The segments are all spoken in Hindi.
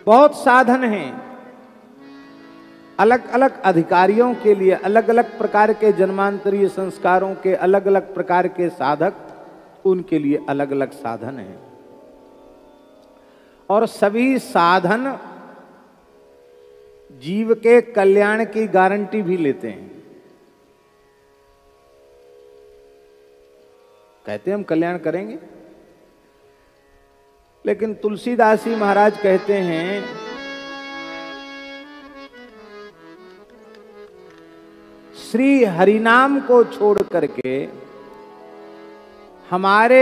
बहुत साधन हैं, अलग अलग अधिकारियों के लिए अलग अलग प्रकार के जन्मांतरीय संस्कारों के अलग अलग प्रकार के साधक, उनके लिए अलग अलग साधन हैं। और सभी साधन जीव के कल्याण की गारंटी भी लेते हैं। कहते हैं हम कल्याण करेंगे, लेकिन तुलसीदास जी महाराज कहते हैं श्री हरिनाम को छोड़ करके हमारे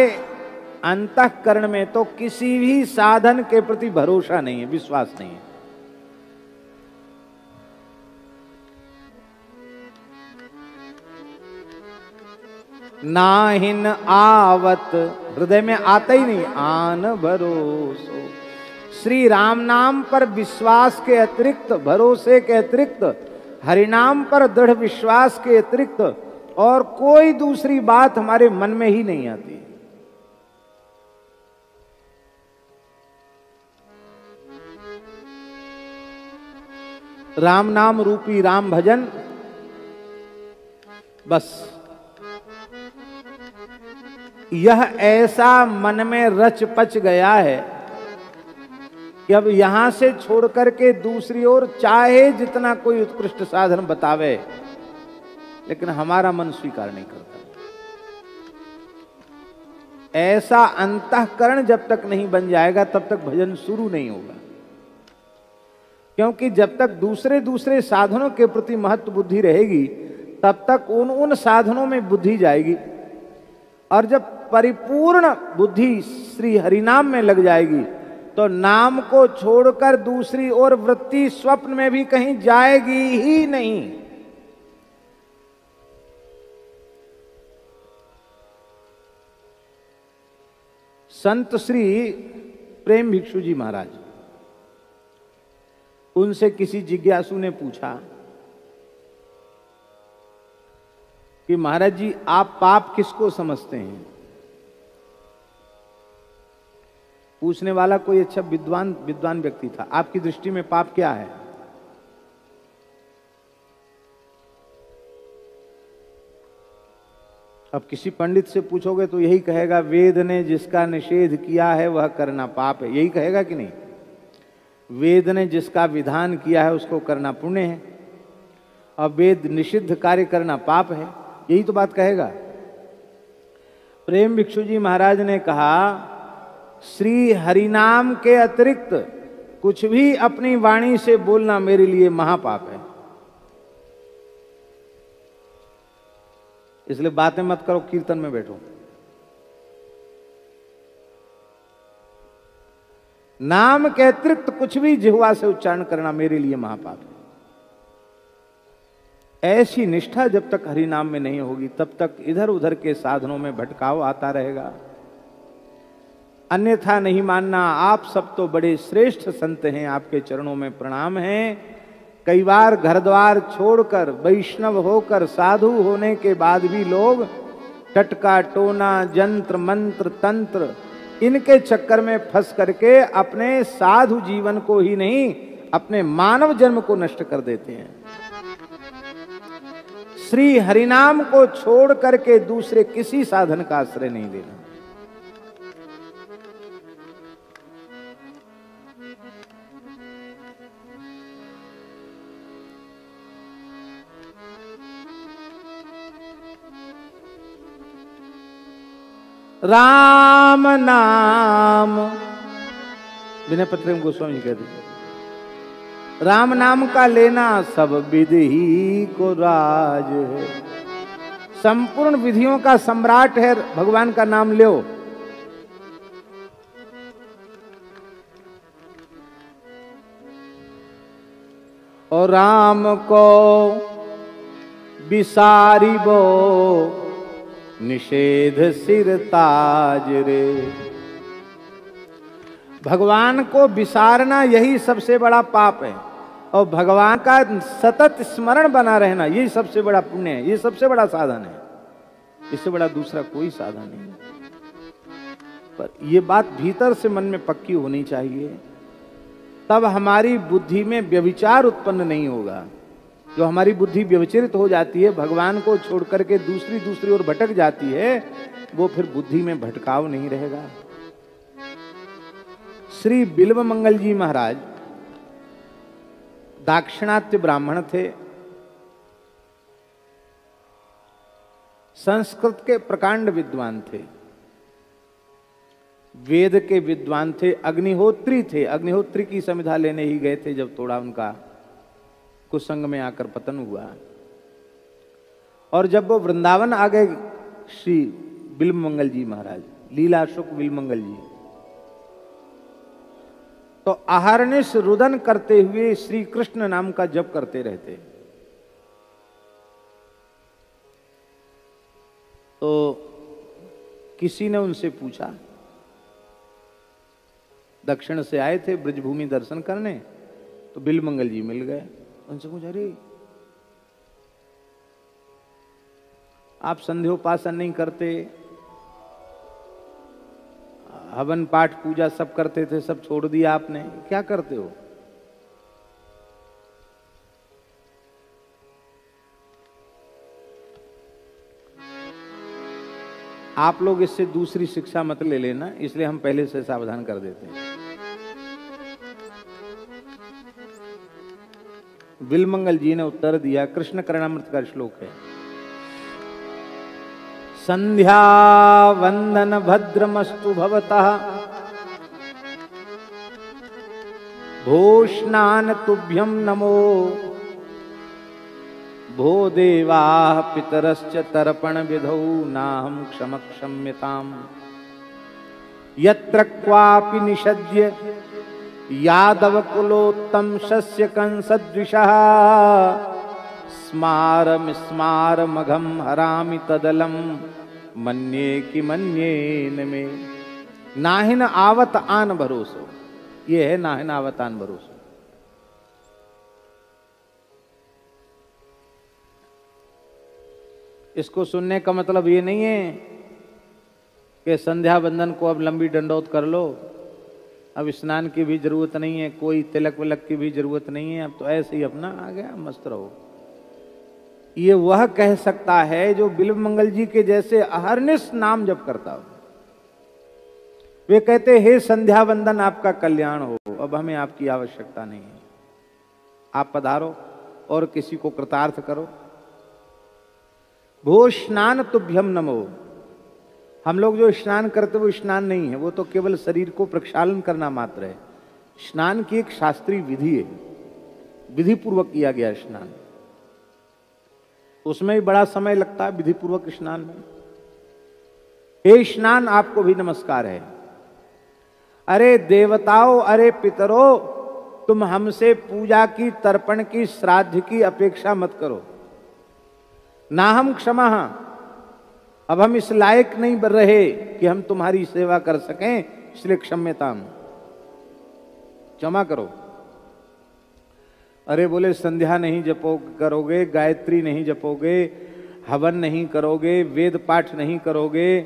अंतःकरण में तो किसी भी साधन के प्रति भरोसा नहीं है, विश्वास नहीं है। नाहिन आवत, हृदय में आता ही नहीं आन भरोसो। श्री राम नाम पर विश्वास के अतिरिक्त, भरोसे के अतिरिक्त, हरिनाम पर दृढ़ विश्वास के अतिरिक्त और कोई दूसरी बात हमारे मन में ही नहीं आती। राम नाम रूपी राम भजन, बस यह ऐसा मन में रच पच गया है कि अब यहां से छोड़ करके दूसरी ओर चाहे जितना कोई उत्कृष्ट साधन बतावे, लेकिन हमारा मन स्वीकार नहीं करता। ऐसा अंतःकरण जब तक नहीं बन जाएगा तब तक भजन शुरू नहीं होगा। क्योंकि जब तक दूसरे दूसरे साधनों के प्रति महत्व बुद्धि रहेगी तब तक उन साधनों में बुद्धि जाएगी, और जब परिपूर्ण बुद्धि श्री हरिनाम में लग जाएगी तो नाम को छोड़कर दूसरी ओर वृत्ति स्वप्न में भी कहीं जाएगी ही नहीं। संत श्री प्रेम भिक्षु जी महाराज, उनसे किसी जिज्ञासु ने पूछा कि महाराज जी आप पाप किसको समझते हैं? पूछने वाला कोई अच्छा विद्वान व्यक्ति था। आपकी दृष्टि में पाप क्या है? अब किसी पंडित से पूछोगे तो यही कहेगा वेद ने जिसका निषेध किया है वह करना पाप है, यही कहेगा कि नहीं? वेद ने जिसका विधान किया है उसको करना पुण्य है, और वेद निषिद्ध कार्य करना पाप है, यही तो बात कहेगा। प्रेम भिक्षु जी महाराज ने कहा श्री हरिनाम के अतिरिक्त कुछ भी अपनी वाणी से बोलना मेरे लिए महापाप है। इसलिए बातें मत करो, कीर्तन में बैठो। नाम के अतिरिक्त कुछ भी जिह्वा से उच्चारण करना मेरे लिए महापाप है। ऐसी निष्ठा जब तक हरि नाम में नहीं होगी तब तक इधर उधर के साधनों में भटकाव आता रहेगा। अन्यथा नहीं मानना, आप सब तो बड़े श्रेष्ठ संत हैं, आपके चरणों में प्रणाम है। कई बार घर द्वार छोड़कर वैष्णव होकर साधु होने के बाद भी लोग टटका टोना जंत्र मंत्र तंत्र इनके चक्कर में फंस करके अपने साधु जीवन को ही नहीं अपने मानव जन्म को नष्ट कर देते हैं। श्री हरिनाम को छोड़ करके दूसरे किसी साधन का आश्रय नहीं लेना। राम नाम, विनय पत्र गोस्वामी कहते हैं, राम नाम का लेना सब विधि को राज है। संपूर्ण विधियों का सम्राट है भगवान का नाम लो। और राम को बिसारी बो निषेध सिर ताज रे। भगवान को विसारना यही सबसे बड़ा पाप है, और भगवान का सतत स्मरण बना रहना यही सबसे बड़ा पुण्य है, ये सबसे बड़ा साधन है। इससे बड़ा दूसरा कोई साधन नहीं। पर ये बात भीतर से मन में पक्की होनी चाहिए तब हमारी बुद्धि में व्यभिचार उत्पन्न नहीं होगा। जो हमारी बुद्धि व्यभिचरित हो जाती है, भगवान को छोड़ करके दूसरी ओर भटक जाती है, वो फिर बुद्धि में भटकाव नहीं रहेगा। श्री बिल्व मंगल जी महाराज दाक्षिणात्य ब्राह्मण थे, संस्कृत के प्रकांड विद्वान थे, वेद के विद्वान थे, अग्निहोत्री थे। अग्निहोत्री की समिधा लेने ही गए थे जब थोड़ा उनका कुसंग में आकर पतन हुआ। और जब वो वृंदावन आ गए श्री बिल्व मंगल जी महाराज, लीला शुक बिल्व मंगल जी, तो अहर्निश रुदन करते हुए श्री कृष्ण नाम का जप करते रहते। तो किसी ने उनसे पूछा, दक्षिण से आए थे ब्रजभूमि दर्शन करने, तो बिल्व मंगल जी मिल गए। उनसे पूछा, अरे आप संध्योपासन नहीं करते, हवन पाठ पूजा सब करते थे, सब छोड़ दिया आपने, क्या करते हो? आप लोग इससे दूसरी शिक्षा मत ले लेना, इसलिए हम पहले से सावधान कर देते हैं। बिल्व मंगल जी ने उत्तर दिया, कृष्ण करणामृत का श्लोक है, संध्या वंदन भद्रमस्तु भवतः भूष्णान तुभ्यं नमो भो देवा पितरश्च तर्पण विधौ नाहं क्षमक्षम्यताम् यत्र क्वापि निषद्य यादव कुलोत्तम शस्य कंसद्विषः स्मारम स्मारमघम हरामि तदलम मन्ये कि मन्ये न मे। नाहिन आवत आन भरोसो, ये है नाहिन आवत आन भरोसो। इसको सुनने का मतलब ये नहीं है कि संध्या बंदन को अब लंबी डंडौत कर लो, अब स्नान की भी जरूरत नहीं है, कोई तिलक विलक की भी जरूरत नहीं है, अब तो ऐसे ही अपना आ गया मस्त रहो। ये वह कह सकता है जो बिल्व मंगल जी के जैसे अहर्निश नाम जप करता हो। वे कहते, हे संध्या वंदन आपका कल्याण हो, अब हमें आपकी आवश्यकता नहीं है, आप पधारो और किसी को कृतार्थ करो। भो स्नान तुभ्यम नमो, हम लोग जो स्नान करते वो स्नान नहीं है, वो तो केवल शरीर को प्रक्षालन करना मात्र है। स्नान की एक शास्त्रीय विधि है, विधि पूर्वक किया गया स्नान, उसमें भी बड़ा समय लगता है विधि पूर्वक स्नान में। हे स्नान आपको भी नमस्कार है। अरे देवताओं, अरे पितरों, तुम हमसे पूजा की, तर्पण की, श्राद्ध की अपेक्षा मत करो। ना हम क्षमा, अब हम इस लायक नहीं बन रहे कि हम तुम्हारी सेवा कर सकें, इसलिए क्षम्यताम, क्षमा करो। अरे बोले संध्या नहीं करोगे, गायत्री नहीं जपोगे, हवन नहीं करोगे, वेद पाठ नहीं करोगे,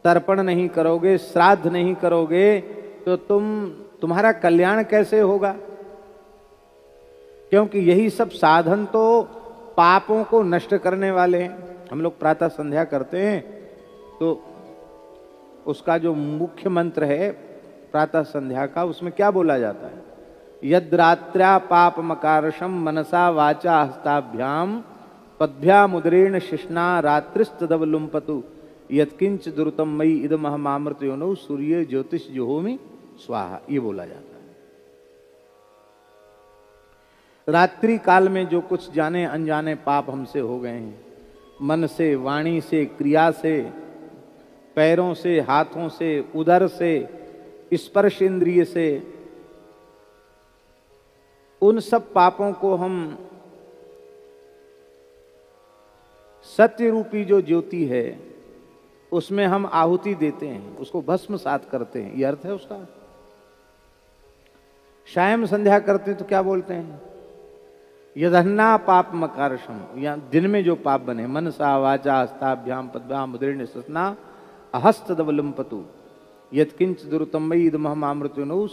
तर्पण नहीं करोगे, श्राद्ध नहीं करोगे, तो तुम्हारा कल्याण कैसे होगा? क्योंकि यही सब साधन तो पापों को नष्ट करने वाले हैं। हम लोग प्रातः संध्या करते हैं तो उसका जो मुख्य मंत्र है प्रातः संध्या का, उसमें क्या बोला जाता है? यद्रात्र्या पाप मकारशम मनसा वाचा हस्ताभ्याम पद्भ्याम उदरेण शिष्णा रात्रिस्तदवलुम्पतु यत्किंच दुरुतम मयि इदमहमामृत योनौ सूर्य ज्योतिष जुहोमि स्वाहा, ये बोला जाता है। रात्रि काल में जो कुछ जाने अनजाने पाप हमसे हो गए हैं, मन से, वाणी से, क्रिया से, पैरों से, हाथों से, उदर से, स्पर्श इंद्रिय से, उन सब पापों को हम सत्य रूपी जो ज्योति है उसमें हम आहुति देते हैं, उसको भस्म सात करते हैं, ये अर्थ है उसका। सायं संध्या करते हैं तो क्या बोलते हैं? यदन्ना पाप मकारशम, या दिन में जो पाप बने, मनसा वाचा हस्ताभ्याम पद्भ्याम उदरेण शिष्णा अहस्तदवलुम्पतु यत्किंच दुरुतम मयि इदमहमामृतयोनौ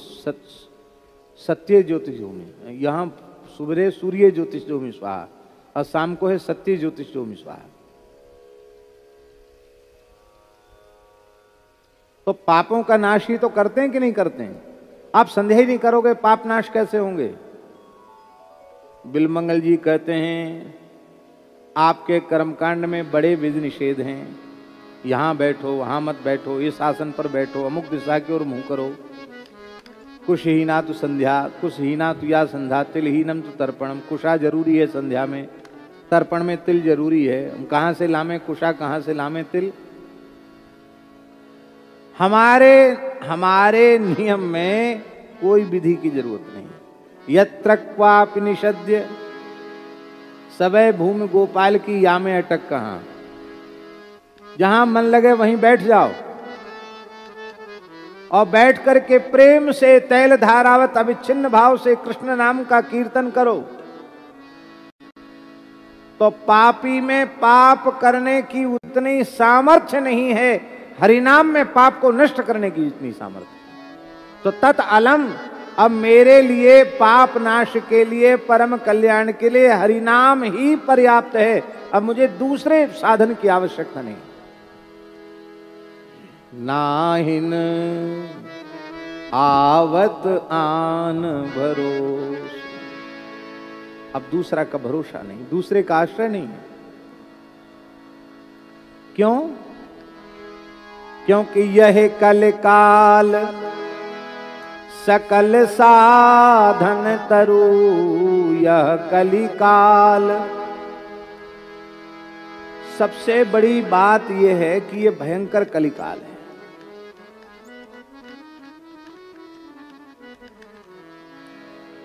सत्य ज्योतिषोमि, यहाँ सुबह सूर्य ज्योतिषोमि स्वाहा और शाम को है सत्य ज्योतिषोमि स्वाहा। तो पापों का नाश ही तो करते हैं कि नहीं करते हैं? आप संदेह ही नहीं करोगे, पाप नाश कैसे होंगे? बिलमंगल जी कहते हैं आपके कर्मकांड में बड़े विधि निषेध हैं, यहां बैठो, वहां मत बैठो, इस आसन पर बैठो, अमुक दिशा की ओर मुंह करो, कुशहीना तो संध्या, कुशहीना तो या संध्या, तिलहीनम तो तर्पणम। कुशा जरूरी है संध्या में, तर्पण में तिल जरूरी है। हम कहां से लामे कुशा, कहां से लामे तिल? हमारे नियम में कोई विधि की जरूरत नहीं। यत्र क्वापि निषद्य सवै भूमि गोपाल की यामे अटक कहां। जहां मन लगे वहीं बैठ जाओ और बैठ करके प्रेम से तैल धारावत अविच्छिन्न भाव से कृष्ण नाम का कीर्तन करो। तो पापी में पाप करने की उतनी सामर्थ्य नहीं है, हरिनाम में पाप को नष्ट करने की इतनी सामर्थ्य। तो तत् अलम, अब मेरे लिए पाप नाश के लिए, परम कल्याण के लिए हरिनाम ही पर्याप्त है। अब मुझे दूसरे साधन की आवश्यकता नहीं। नाहिन आवत आन भरोस, अब दूसरा का भरोसा नहीं, दूसरे का आश्रय नहीं है। क्यों? क्योंकि यह कलिकाल सकल साधन तरु, यह कलिकाल। सबसे बड़ी बात यह है कि यह भयंकर कलिकाल है।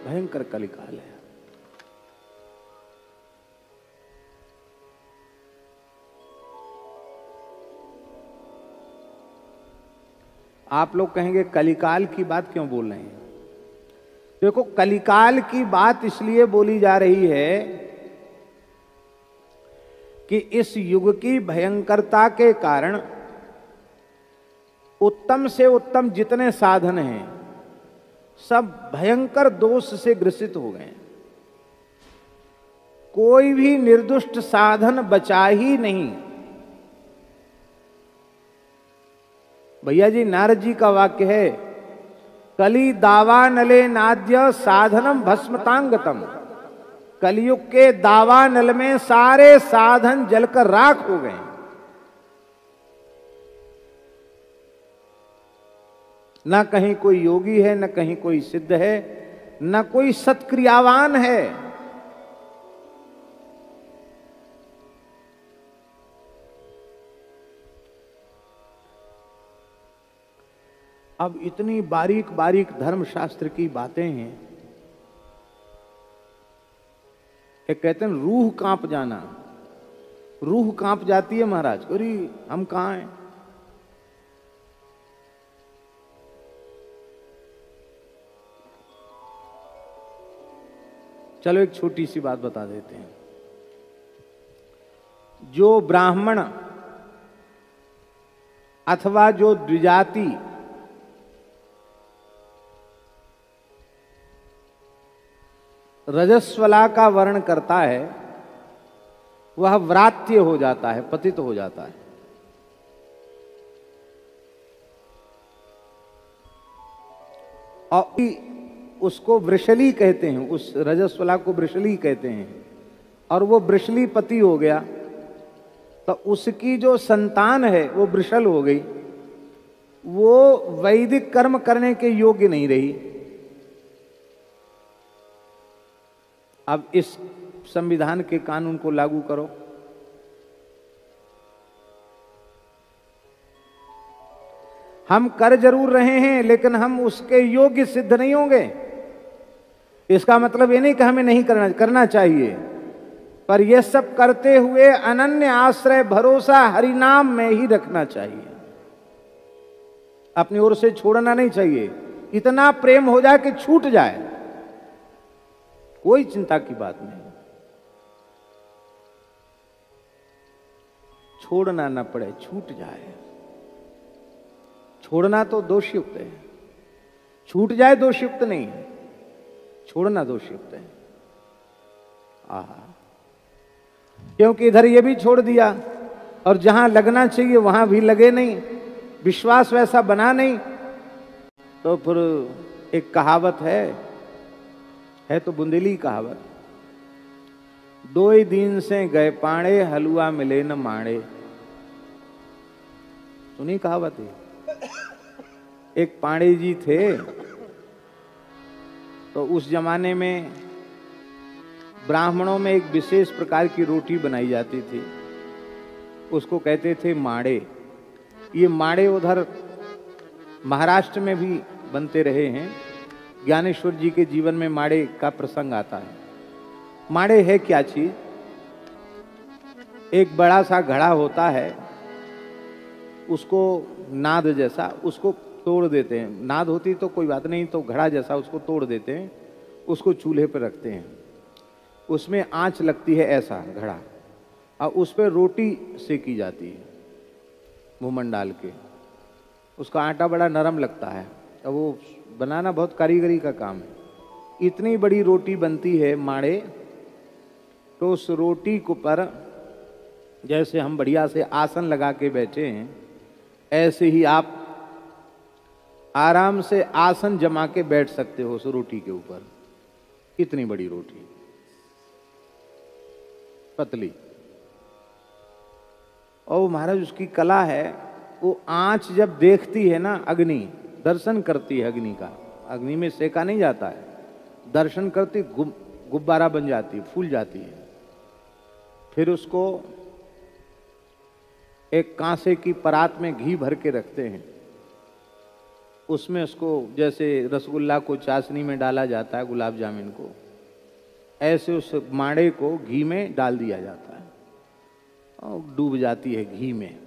भयंकर कलिकाल है। आप लोग कहेंगे कलिकाल की बात क्यों बोल रहे हैं? देखो, कलिकाल की बात इसलिए बोली जा रही है कि इस युग की भयंकरता के कारण उत्तम से उत्तम जितने साधन हैं सब भयंकर दोष से ग्रसित हो गए। कोई भी निर्दुष्ट साधन बचा ही नहीं। भैया जी, नारद जी का वाक्य है, कली दावा नले नाद्य साधनम भस्मतांगतम। कलयुग के दावा नल में सारे साधन जलकर राख हो गए। न कहीं कोई योगी है, न कहीं कोई सिद्ध है, न कोई सत्क्रियावान है। अब इतनी बारीक बारीक धर्मशास्त्र की बातें हैं कि कहते हैं रूह कांप जाना। रूह कांप जाती है महाराज, अरे हम कहां हैं? चलो एक छोटी सी बात बता देते हैं। जो ब्राह्मण अथवा जो द्विजाति रजस्वला का वर्ण करता है वह व्रात्य हो जाता है, पतित हो जाता है। और उसको वृषली कहते हैं, उस रजस्वला को वृषली कहते हैं। और वो वृषली पति हो गया तो उसकी जो संतान है वो वृषल हो गई। वो वैदिक कर्म करने के योग्य नहीं रही। अब इस संविधान के कानून को लागू करो। हम कर जरूर रहे हैं लेकिन हम उसके योग्य सिद्ध नहीं होंगे। इसका मतलब ये नहीं कि हमें नहीं करना चाहिए, पर यह सब करते हुए अनन्य आश्रय भरोसा हरिनाम में ही रखना चाहिए। अपनी ओर से छोड़ना नहीं चाहिए। इतना प्रेम हो जाए कि छूट जाए, कोई चिंता की बात नहीं। छोड़ना न पड़े, छूट जाए। छोड़ना तो दोषयुक्त है, छूट जाए दोषयुक्त नहीं है। छोड़ना दो शिफ्ट है। आहा, क्योंकि इधर ये भी छोड़ दिया और जहां लगना चाहिए वहां भी लगे नहीं, विश्वास वैसा बना नहीं, तो फिर एक कहावत है तो बुंदेली कहावत, दो ही दिन से गए पाणे हलवा मिले न माणे। सुनी कहावत है। एक पाणे जी थे, तो उस जमाने में ब्राह्मणों में एक विशेष प्रकार की रोटी बनाई जाती थी, उसको कहते थे माड़े। ये माड़े उधर महाराष्ट्र में भी बनते रहे हैं। ज्ञानेश्वर जी के जीवन में माड़े का प्रसंग आता है। माड़े है क्या चीज? एक बड़ा सा घड़ा होता है, उसको नाद जैसा उसको तोड़ देते हैं। नाद होती तो कोई बात नहीं, तो घड़ा जैसा उसको तोड़ देते हैं, उसको चूल्हे पर रखते हैं, उसमें आंच लगती है ऐसा घड़ा, और उस पर रोटी सेकी जाती है घूमन डाल के। उसका आटा बड़ा नरम लगता है, और वो बनाना बहुत कारीगरी का काम है। इतनी बड़ी रोटी बनती है माड़े, तो उस रोटी को पर जैसे हम बढ़िया से आसन लगा के बैठे हैं, ऐसे ही आप आराम से आसन जमा के बैठ सकते हो उस रोटी के ऊपर। इतनी बड़ी रोटी, पतली। और महाराज उसकी कला है, वो आंच जब देखती है ना, अग्नि दर्शन करती है अग्नि का, अग्नि में सेका नहीं जाता है, दर्शन करती गुब्बारा बन जाती है, फूल जाती है। फिर उसको एक कांसे की परात में घी भर के रखते हैं, उसमें उसको जैसे रसगुल्ला को चाशनी में डाला जाता है, गुलाब जामुन को, ऐसे उस माड़े को घी में डाल दिया जाता है और डूब जाती है घी में।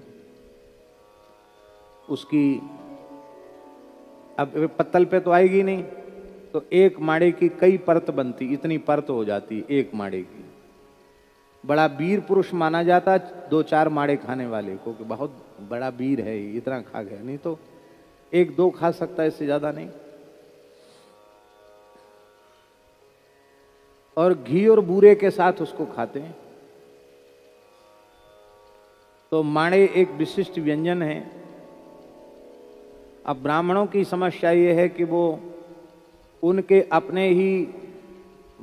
उसकी अब पत्तल पे तो आएगी नहीं, तो एक माड़े की कई परत बनती, इतनी परत हो जाती एक माड़े की। बड़ा वीर पुरुष माना जाता 2-4 माड़े खाने वाले को, कि बहुत बड़ा वीर है, इतना खा गया, नहीं तो 1-2 खा सकता है, इससे ज्यादा नहीं। और घी और बूरे के साथ उसको खाते हैं। तो माड़े एक विशिष्ट व्यंजन है। अब ब्राह्मणों की समस्या ये है कि वो उनके अपने ही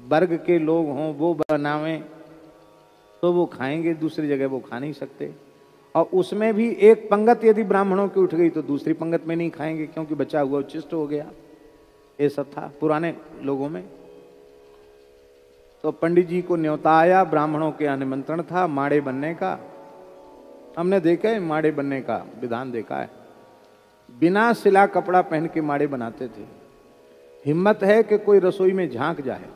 वर्ग के लोग हों वो बनावें तो वो खाएंगे, दूसरी जगह वो खा नहीं सकते। और उसमें भी एक पंगत यदि ब्राह्मणों की उठ गई तो दूसरी पंगत में नहीं खाएंगे, क्योंकि बचा हुआ उच्छिष्ट हो गया। ये सब था पुराने लोगों में। तो पंडित जी को न्योता आया, ब्राह्मणों के निमंत्रण था माड़े बनने का। हमने देखा है माड़े बनने का विधान, देखा है। बिना सिला कपड़ा पहन के माड़े बनाते थे। हिम्मत है कि कोई रसोई में झांक जाए।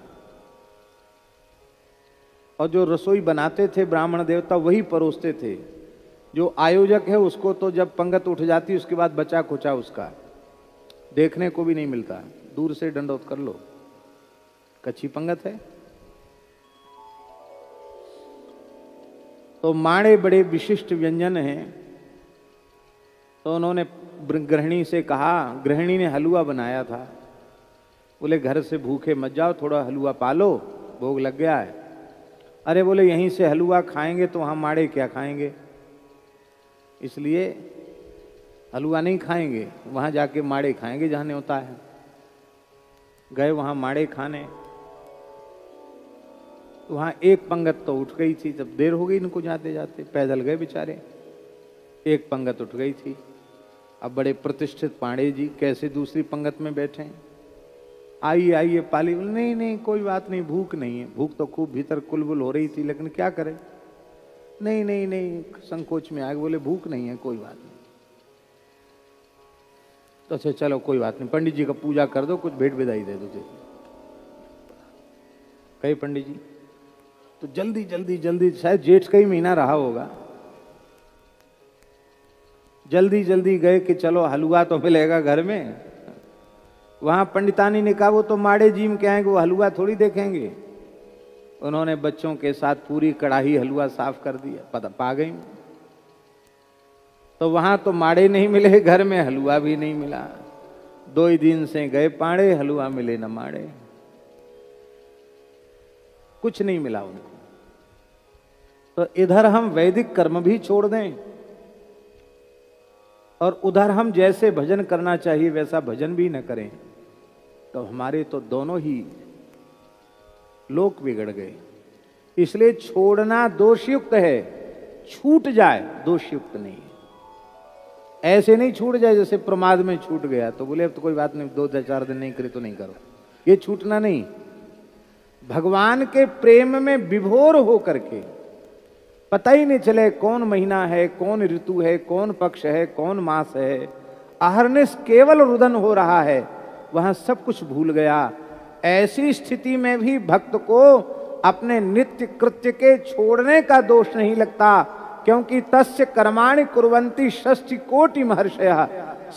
और जो रसोई बनाते थे ब्राह्मण देवता वही परोसते थे। जो आयोजक है उसको तो जब पंगत उठ जाती उसके बाद बचा खुचा उसका देखने को भी नहीं मिलता, दूर से दंडोत कर लो, कच्ची पंगत है। तो माड़े बड़े विशिष्ट व्यंजन हैं। तो उन्होंने गृहिणी से कहा, गृहिणी ने हलवा बनाया था, बोले घर से भूखे मत जाओ, थोड़ा हलवा पालो, भोग लग गया है। अरे बोले यहीं से हलवा खाएंगे तो वहाँ माड़े क्या खाएंगे, इसलिए हलवा नहीं खाएंगे, वहाँ जाके माड़े खाएंगे जहाँ न्योता है। गए वहाँ माड़े खाने, वहाँ एक पंगत तो उठ गई थी। जब देर हो गई इनको जाते जाते, पैदल गए बेचारे, एक पंगत उठ गई थी। अब बड़े प्रतिष्ठित पांडे जी कैसे दूसरी पंगत में बैठे, आइए आइए पाली। नहीं नहीं कोई बात नहीं, भूख नहीं है। भूख तो खूब भीतर कुलबुल हो रही थी, लेकिन क्या करें, नहीं नहीं नहीं संकोच में आ गए। बोले भूख नहीं है, कोई बात नहीं। तो अच्छा चलो कोई बात नहीं, पंडित जी का पूजा कर दो, कुछ भेंट विदाई दे दो। कहे पंडित जी तो जल्दी जल्दी जल्दी, शायद जेठ का ही महीना रहा होगा, जल्दी जल्दी गए कि चलो हलवा तो मिलेगा घर में। वहां पंडितानी ने कहा वो तो माड़े जी में क्या है, वो हलवा थोड़ी देखेंगे। उन्होंने बच्चों के साथ पूरी कड़ाही हलवा साफ कर दिया, पता पा गई। तो वहां तो माड़े नहीं मिले, घर में हलवा भी नहीं मिला। 2 ही दिन से गए पाड़े, हलवा मिले न माड़े। कुछ नहीं मिला उनको। तो इधर हम वैदिक कर्म भी छोड़ दें और उधर हम जैसे भजन करना चाहिए वैसा भजन भी न करें, तो हमारे तो दोनों ही लोक बिगड़ गए। इसलिए छोड़ना दोषयुक्त है, छूट जाए दोषयुक्त नहीं। ऐसे नहीं छूट जाए जैसे प्रमाद में छूट गया तो बोले अब तो कोई बात नहीं, 2-4 दिन नहीं करे तो नहीं करो, ये छूटना नहीं। भगवान के प्रेम में विभोर हो करके पता ही नहीं चले कौन महीना है, कौन ऋतु है, कौन पक्ष है, कौन मास है, अहर्निश केवल रुदन हो रहा है, वहां सब कुछ भूल गया। ऐसी स्थिति में भी भक्त को अपने नित्य कृत्य के छोड़ने का दोष नहीं लगता, क्योंकि तस्य कर्माणि कुर्वन्ति 60 कोटि महर्षयः।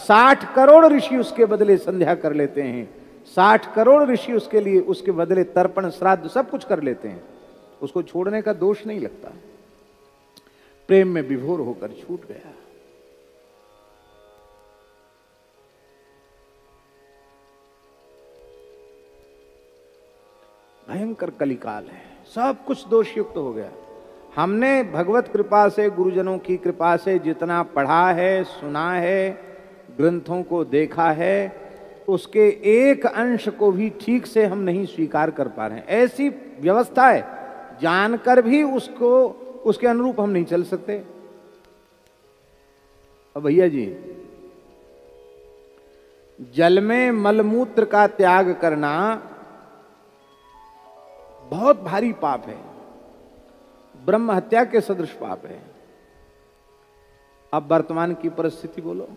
60 करोड़ ऋषि उसके बदले संध्या कर लेते हैं, 60 करोड़ ऋषि उसके लिए उसके बदले तर्पण श्राद्ध सब कुछ कर लेते हैं, उसको छोड़ने का दोष नहीं लगता। प्रेम में विभोर होकर छूट गया। भयंकर कलिकाल है, सब कुछ दोषयुक्त हो गया। हमने भगवत कृपा से, गुरुजनों की कृपा से जितना पढ़ा है, सुना है, ग्रंथों को देखा है, उसके एक अंश को भी ठीक से हम नहीं स्वीकार कर पा रहे हैं। ऐसी व्यवस्था है, जानकर भी उसको उसके अनुरूप हम नहीं चल सकते। अब भैया जी, जल में मलमूत्र का त्याग करना बहुत भारी पाप है, ब्रह्म हत्या के सदृश पाप है। अब वर्तमान की परिस्थिति बोलो,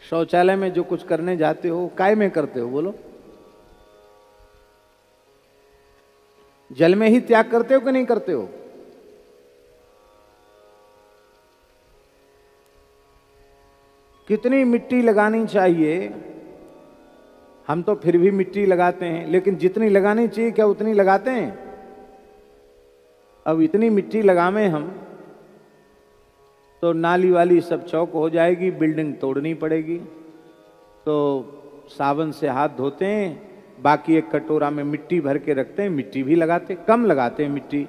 शौचालय में जो कुछ करने जाते हो काय में करते हो बोलो? जल में ही त्याग करते हो कि नहीं करते हो? कितनी मिट्टी लगानी चाहिए, हम तो फिर भी मिट्टी लगाते हैं, लेकिन जितनी लगानी चाहिए क्या उतनी लगाते हैं? अब इतनी मिट्टी लगावे हम तो नाली वाली सब चौक हो जाएगी, बिल्डिंग तोड़नी पड़ेगी। तो साबुन से हाथ धोते हैं, बाकी एक कटोरा में मिट्टी भर के रखते हैं, मिट्टी भी लगाते, कम लगाते हैं मिट्टी।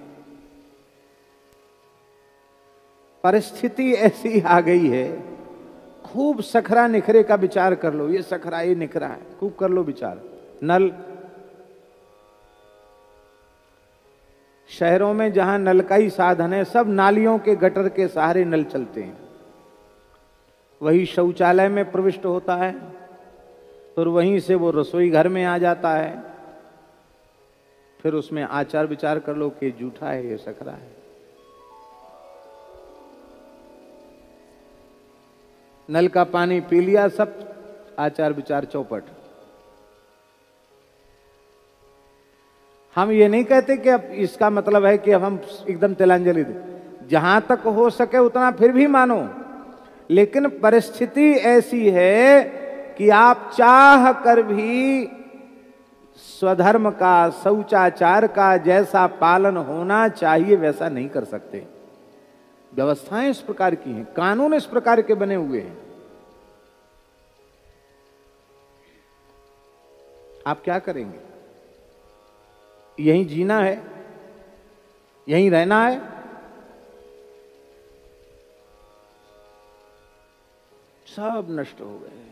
परिस्थिति ऐसी आ गई है, खूब सखरा निखरे का विचार कर लो, ये सखरा ये निखरा है, खूब कर लो विचार। नल, शहरों में जहां नल का ही साधन है, सब नालियों के गटर के सहारे नल चलते हैं। वही शौचालय में प्रविष्ट होता है, फिर वहीं से वो रसोई घर में आ जाता है, फिर उसमें आचार विचार कर लो कि जूठा है ये सकरा है। नल का पानी पी लिया, सब आचार विचार चौपट। हम ये नहीं कहते कि अब इसका मतलब है कि अब हम एकदम तिलांजलि दें, जहां तक हो सके उतना फिर भी मानो, लेकिन परिस्थिति ऐसी है कि आप चाह कर भी स्वधर्म का, शौचाचार का जैसा पालन होना चाहिए वैसा नहीं कर सकते। व्यवस्थाएं इस प्रकार की हैं, कानून इस प्रकार के बने हुए हैं। आप क्या करेंगे? यहीं जीना है, यहीं रहना है। सब नष्ट हो गए।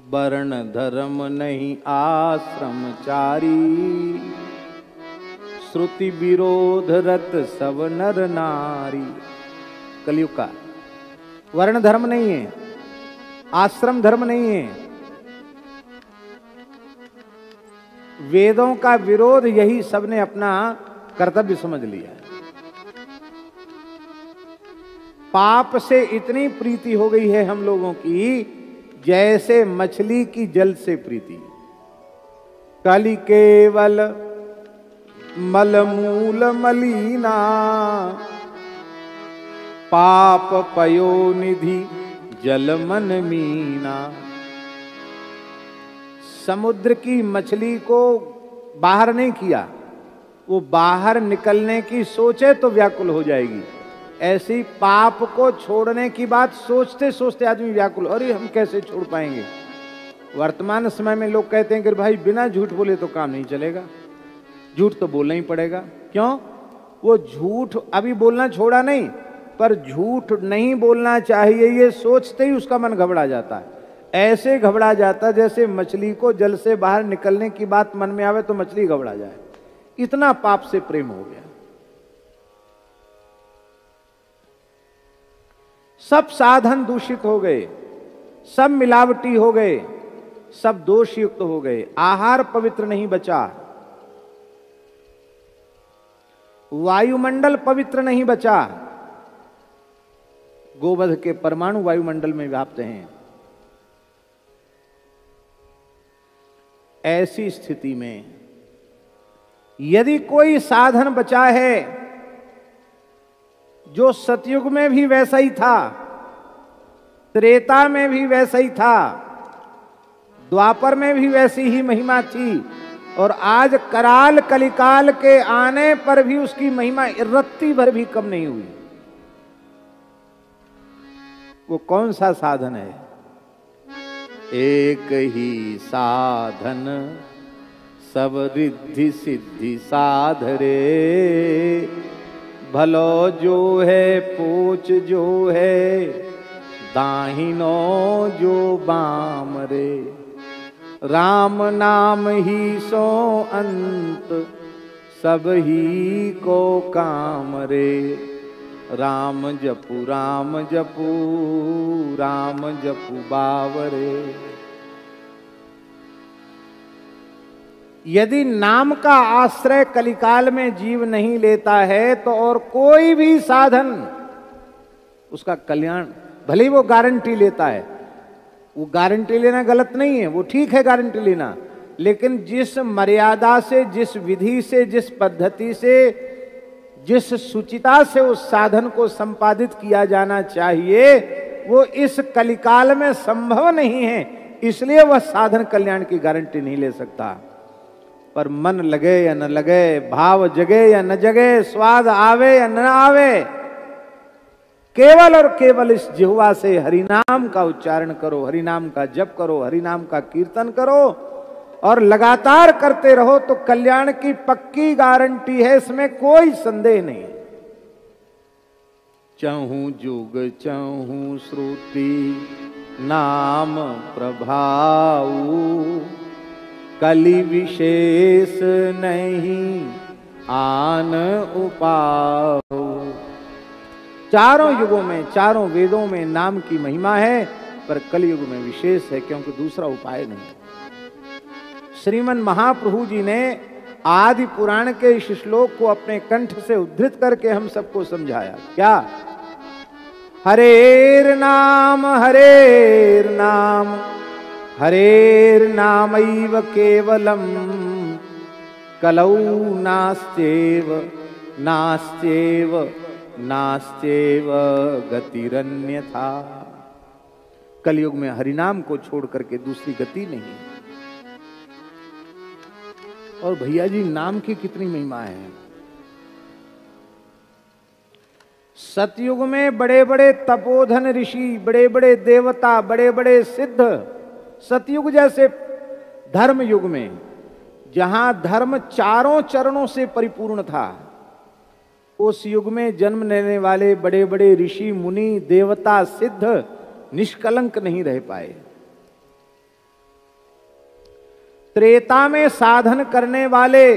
वर्ण धर्म नहीं आश्रमचारी, श्रुति विरोध रत सब नर नारी। कलयुग का वर्ण धर्म नहीं है, आश्रम धर्म नहीं है, वेदों का विरोध, यही सबने अपना कर्तव्य समझ लिया है। पाप से इतनी प्रीति हो गई है हम लोगों की जैसे मछली की जल से प्रीति। कलि केवल मलमूल मलीना, पाप पयो निधि जल मन मीना। समुद्र की मछली को बाहर नहीं किया, वो बाहर निकलने की सोचे तो व्याकुल हो जाएगी। ऐसी पाप को छोड़ने की बात सोचते सोचते आदमी व्याकुल, अरे हम कैसे छोड़ पाएंगे। वर्तमान समय में लोग कहते हैं कि भाई बिना झूठ बोले तो काम नहीं चलेगा, झूठ तो बोलना ही पड़ेगा। क्यों? वो झूठ अभी बोलना छोड़ा नहीं, पर झूठ नहीं बोलना चाहिए ये सोचते ही उसका मन घबरा जाता है। ऐसे घबरा जाता जैसे मछली को जल से बाहर निकलने की बात मन में आवे तो मछली घबरा जाए, इतना पाप से प्रेम हो गया। सब साधन दूषित हो गए, सब मिलावटी हो गए, सब दोष युक्त हो गए, आहार पवित्र नहीं बचा, वायुमंडल पवित्र नहीं बचा, गोवध के परमाणु वायुमंडल में व्याप्त हैं। ऐसी स्थिति में यदि कोई साधन बचा है जो सतयुग में भी वैसा ही था, त्रेता में भी वैसा ही था, द्वापर में भी वैसी ही महिमा थी, और आज कराल कलिकाल के आने पर भी उसकी महिमा रत्ती भर भी कम नहीं हुई, वो कौन सा साधन है? एक ही साधन सब रिद्धि सिद्धि साधरे, भलो जो है पूछ जो है, दाहिनो जो बाम रे, राम नाम ही सो अंत सब ही को काम रे, राम जपू राम जपू राम जपू बावरे। यदि नाम का आश्रय कलिकाल में जीव नहीं लेता है तो और कोई भी साधन उसका कल्याण, भले ही वो गारंटी लेता है, वो गारंटी लेना गलत नहीं है, वो ठीक है गारंटी लेना, लेकिन जिस मर्यादा से, जिस विधि से, जिस पद्धति से, जिस सुचिता से उस साधन को संपादित किया जाना चाहिए, वो इस कलिकाल में संभव नहीं है, इसलिए वह साधन कल्याण की गारंटी नहीं ले सकता। पर मन लगे या न लगे, भाव जगे या न जगे, स्वाद आवे या न आवे, केवल और केवल इस जिह्वा से हरिनाम का उच्चारण करो, हरिनाम का जप करो, हरिनाम का कीर्तन करो और लगातार करते रहो तो कल्याण की पक्की गारंटी है, इसमें कोई संदेह नहीं। चहु जुग चहु श्रुति नाम प्रभाऊ, कलि विशेष नहीं आन उपाऊ। चारों युगों में, चारों वेदों में नाम की महिमा है, पर कलयुग में विशेष है क्योंकि दूसरा उपाय नहीं। श्रीमन महाप्रभु जी ने आदि पुराण के इस श्लोक को अपने कंठ से उद्धृत करके हम सबको समझाया। क्या? हरेर नाम हरेर नाम हरेर नामैव केवलम, कलौ नास्त्येव नास्त्येव नास्त्येव गतिरन्यथा। कलयुग में हरिनाम को छोड़ करके दूसरी गति नहीं। और भैया जी नाम की कितनी महिमा है। सतयुग में बड़े बड़े तपोधन ऋषि, बड़े बड़े देवता, बड़े बड़े सिद्ध, सतयुग जैसे धर्म युग में जहां धर्म चारों चरणों से परिपूर्ण था, उस युग में जन्म लेने वाले बड़े बड़े ऋषि मुनि देवता सिद्ध निष्कलंक नहीं रह पाए। त्रेता में साधन करने वाले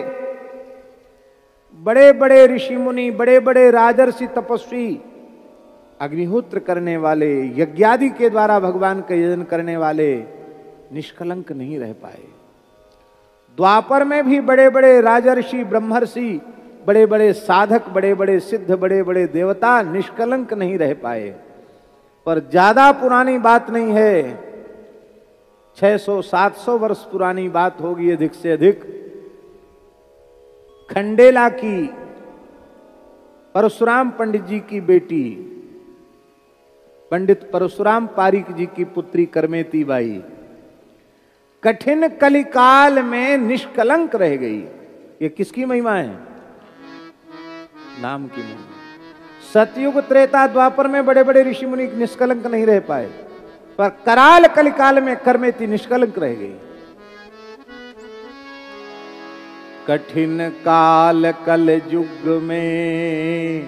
बड़े बड़े ऋषि मुनि, बड़े बड़े राजर्षि तपस्वी, अग्निहोत्र करने वाले, यज्ञादि के द्वारा भगवान का यजन करने वाले निष्कलंक नहीं रह पाए। द्वापर में भी बड़े बड़े राजर्षि, ब्रह्मर्षि, बड़े बड़े साधक, बड़े बड़े सिद्ध, बड़े बड़े देवता निष्कलंक नहीं रह पाए। पर ज्यादा पुरानी बात नहीं है, 600-700 वर्ष पुरानी बात होगी अधिक से अधिक। खंडेला की, परशुराम पंडित जी की बेटी, पंडित परशुराम पारीक जी की पुत्री करमेती बाई कठिन कलिकाल में निष्कलंक रह गई। ये किसकी महिमा है? नाम की महिमा। सतयुग त्रेता द्वापर में बड़े बड़े ऋषि मुनि निष्कलंक नहीं रह पाए, पर कराल कलिकाल में कर्मेति निष्कलंक रह गई। कठिन काल कल युग में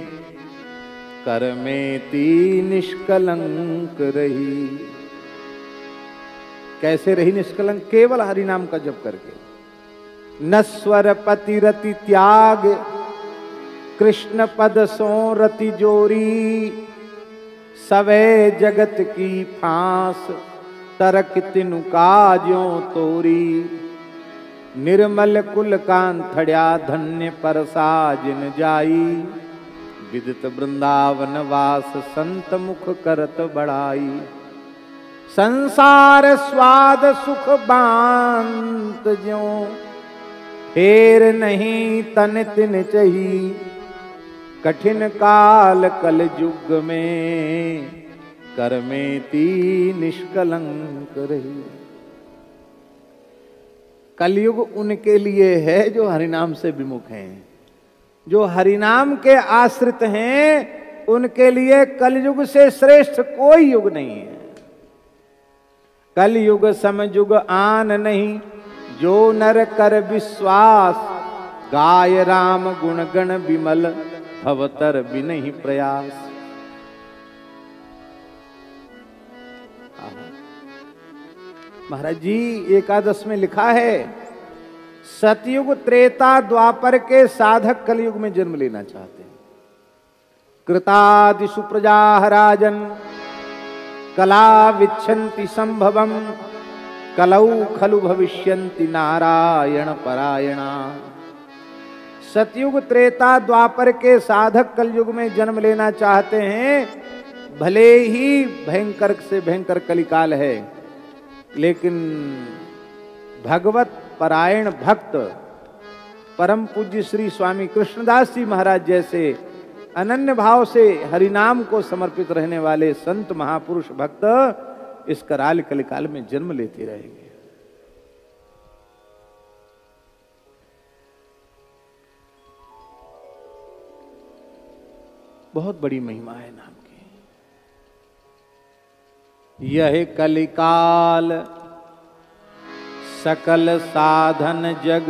कर्मेति निष्कलंक रही। कैसे रही निष्कलंक? केवल हरि नाम का जप करके। नस्वर पति रति त्याग कृष्ण पद सो रति जोरी। सवे जगत की फांस तरक तिनु काज्यों तोरी। निर्मल कुल कांथड़िया धन्य परसा जिन जाई। विदित वृंदावन वास संत मुख करत बढ़ाई। संसार स्वाद सुख बांत ज्यों फेर नहीं तन तिन चही। कठिन काल कल युग में कर्मेति निष्कलंक रही। कलयुग उनके लिए है जो हरिनाम से विमुख हैं। जो हरिनाम के आश्रित हैं उनके लिए कलयुग से श्रेष्ठ कोई युग नहीं है। कलयुग समयुग आन नहीं जो नर कर विश्वास। गाय राम गुण गण विमल भवतर बिनहि प्रयास। महाराज जी एकादश में लिखा है सतयुग त्रेता द्वापर के साधक कलयुग में जन्म लेना चाहते हैं। कृतादिषु प्रजा राजन कला विच्छन्ति संभवम। कलौ खलु भविष्यन्ति नारायण परायणा। सतयुग त्रेता द्वापर के साधक कलयुग में जन्म लेना चाहते हैं। भले ही भयंकर से भयंकर कलिकाल है, लेकिन भगवत परायण भक्त परम पूज्य श्री स्वामी कृष्णदास जी महाराज जैसे अनन्य भाव से हरिनाम को समर्पित रहने वाले संत महापुरुष भक्त इस कराल कलिकाल में जन्म लेते रहेंगे। बहुत बड़ी महिमा है नाम की। यह कलिकाल सकल साधन जग।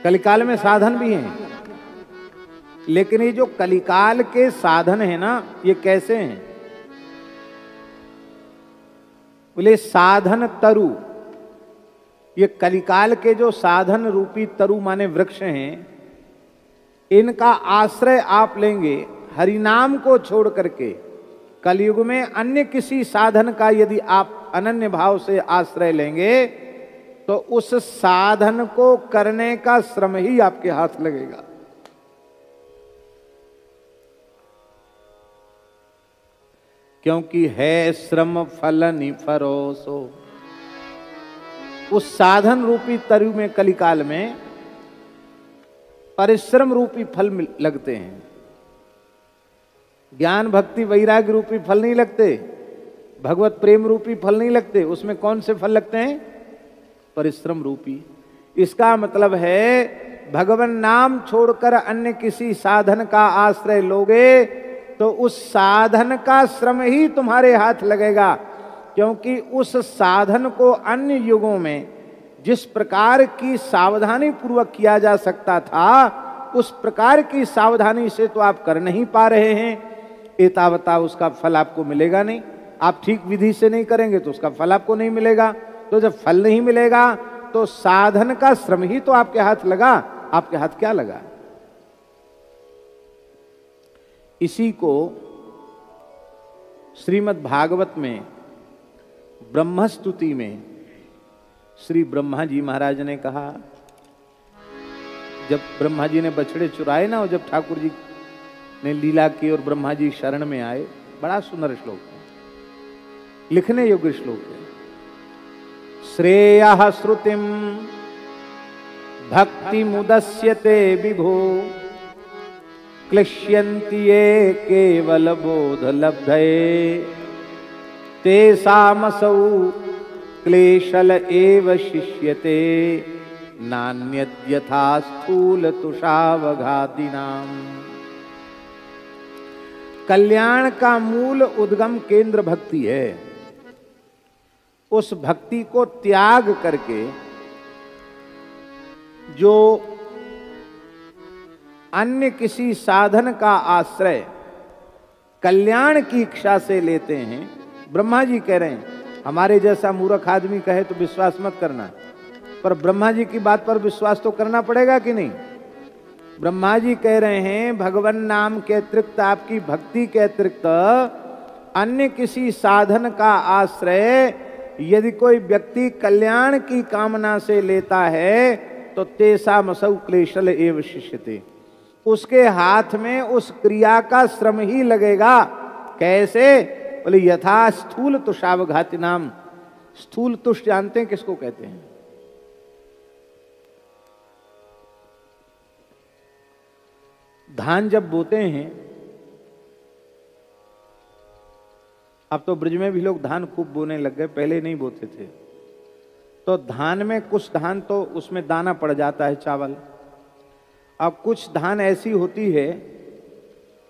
कलिकाल में साधन भी हैं, लेकिन ये जो कलिकाल के साधन है ना, ये कैसे हैं? बोले साधन तरु। ये कलिकाल के जो साधन रूपी तरु माने वृक्ष हैं, इनका आश्रय आप लेंगे हरिनाम को छोड़ करके। कलयुग में अन्य किसी साधन का यदि आप अनन्य भाव से आश्रय लेंगे तो उस साधन को करने का श्रम ही आपके हाथ लगेगा। क्योंकि है श्रम फल निफरोसो। उस साधन रूपी तरु में कलिकाल में परिश्रम रूपी फल लगते हैं। ज्ञान भक्ति वैराग्य रूपी फल नहीं लगते, भगवत प्रेम रूपी फल नहीं लगते। उसमें कौन से फल लगते हैं? परिश्रम रूपी। इसका मतलब है भगवान नाम छोड़कर अन्य किसी साधन का आश्रय लोगे तो उस साधन का श्रम ही तुम्हारे हाथ लगेगा। क्योंकि उस साधन को अन्य युगों में जिस प्रकार की सावधानी पूर्वक किया जा सकता था, उस प्रकार की सावधानी से तो आप कर नहीं पा रहे हैं। एतावता उसका फल आपको मिलेगा नहीं। आप ठीक विधि से नहीं करेंगे तो उसका फल आपको नहीं मिलेगा। तो जब फल नहीं मिलेगा तो साधन का श्रम ही तो आपके हाथ लगा। आपके हाथ क्या लगा? इसी को श्रीमद् भागवत में ब्रह्मस्तुति में श्री ब्रह्मा जी महाराज ने कहा, जब ब्रह्मा जी ने बछड़े चुराए ना, और जब ठाकुर जी ने लीला की और ब्रह्मा जी शरण में आए, बड़ा सुंदर श्लोक है, लिखने योग्य श्लोक है। श्रेयः श्रुतिम भक्ति मुदस्यते विभो। क्लिश्यन्ति ये केवल बोध लब्धये। तेषामसौ क्लेशल एव शिष्यते। नान्यद्यथा स्थूल तुषावघातिनाम। कल्याण का मूल उद्गम केंद्र भक्ति है। उस भक्ति को त्याग करके जो अन्य किसी साधन का आश्रय कल्याण की इच्छा से लेते हैं, ब्रह्मा जी कह रहे हैं, हमारे जैसा मूर्ख आदमी कहे तो विश्वास मत करना, पर ब्रह्मा जी की बात पर विश्वास तो करना पड़ेगा कि नहीं। ब्रह्मा जी कह रहे हैं भगवान नाम के अतिरिक्त, आपकी भक्ति के अतिरिक्त अन्य किसी साधन का आश्रय यदि कोई व्यक्ति कल्याण की कामना से लेता है तो तेसा मसौ क्लेशल एव शिष्यते, उसके हाथ में उस क्रिया का श्रम ही लगेगा। कैसे? बोले यथा स्थूल तुषावघाति नाम। स्थूल तुष जानते हैं किसको कहते हैं? धान जब बोते हैं, अब तो ब्रज में भी लोग धान खूब बोने लग गए, पहले नहीं बोते थे। तो धान में कुछ धान तो उसमें दाना पड़ जाता है, चावल। अब कुछ धान ऐसी होती है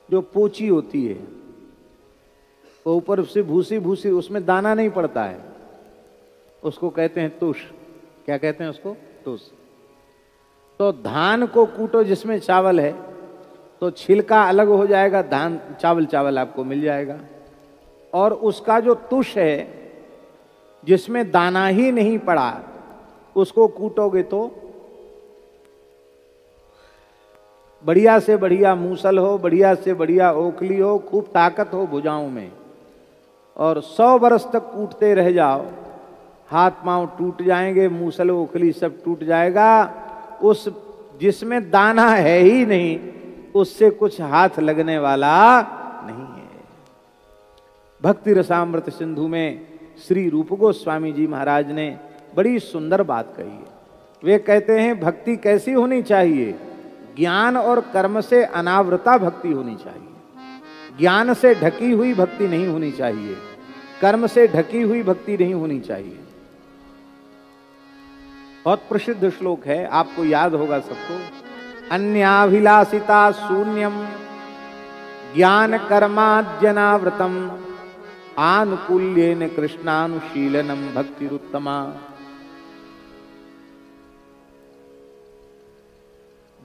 जो पोची होती है, तो ऊपर से भूसी भूसी, उसमें दाना नहीं पड़ता है, उसको कहते हैं तुष। क्या कहते हैं उसको? तुष। तो धान को कूटो जिसमें चावल है, तो छिलका अलग हो जाएगा, धान चावल चावल आपको मिल जाएगा। और उसका जो तुष है जिसमें दाना ही नहीं पड़ा, उसको कूटोगे तो बढ़िया से बढ़िया मूसल हो, बढ़िया से बढ़िया ओखली हो, खूब ताकत हो भुजाओं में, और 100 बरस तक कूटते रह जाओ, हाथ पांव टूट जाएंगे, मूसल ओखली सब टूट जाएगा। उस जिसमें दाना है ही नहीं, उससे कुछ हाथ लगने वाला नहीं है। भक्ति रसामृत सिंधु में श्री रूप गोस्वामी जी महाराज ने बड़ी सुंदर बात कही है। वे कहते हैं भक्ति कैसी होनी चाहिए? ज्ञान और कर्म से अनावृता भक्ति होनी चाहिए। ज्ञान से ढकी हुई भक्ति नहीं होनी चाहिए, कर्म से ढकी हुई भक्ति नहीं होनी चाहिए। बहुत प्रसिद्ध श्लोक है, आपको याद होगा सबको। अन्याभिलाषिता शून्यम ज्ञान कर्माद्यनावृतम आनुकूल्येन कृष्णानुशीलनम भक्तिरुत्तमा।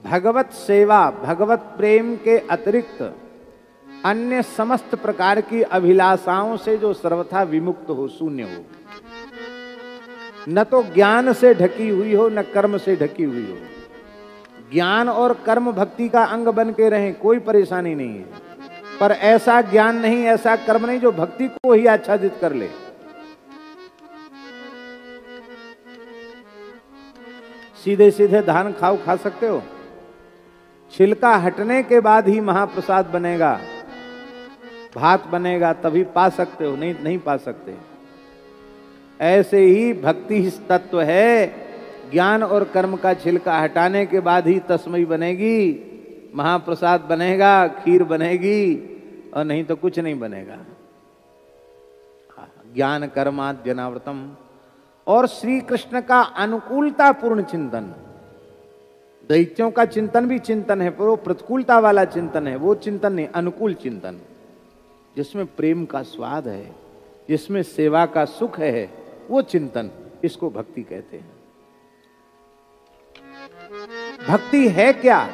भगवत सेवा, भगवत प्रेम के अतिरिक्त अन्य समस्त प्रकार की अभिलाषाओं से जो सर्वथा विमुक्त हो, शून्य हो, न तो ज्ञान से ढकी हुई हो, न कर्म से ढकी हुई हो। ज्ञान और कर्म भक्ति का अंग बन के रहें, कोई परेशानी नहीं है, पर ऐसा ज्ञान नहीं, ऐसा कर्म नहीं जो भक्ति को ही आच्छादित कर ले। सीधे सीधे धान खाओ, खा सकते हो, छिलका हटने के बाद ही महाप्रसाद बनेगा, भात बनेगा, तभी पा सकते हो, नहीं पा सकते। ऐसे ही भक्ति तत्व है, ज्ञान और कर्म का छिलका हटाने के बाद ही तस्मई बनेगी, महाप्रसाद बनेगा, खीर बनेगी, और नहीं तो कुछ नहीं बनेगा। ज्ञान कर्माद्यनावृतम। और श्री कृष्ण का अनुकूलता पूर्ण चिंतन। दैत्यों का चिंतन भी चिंतन है, पर वो प्रतिकूलता वाला चिंतन है, वो चिंतन नहीं, अनुकूल चिंतन, जिसमें प्रेम का स्वाद है, जिसमें सेवा का सुख है, वो चिंतन, इसको भक्ति कहते हैं। भक्ति है क्या?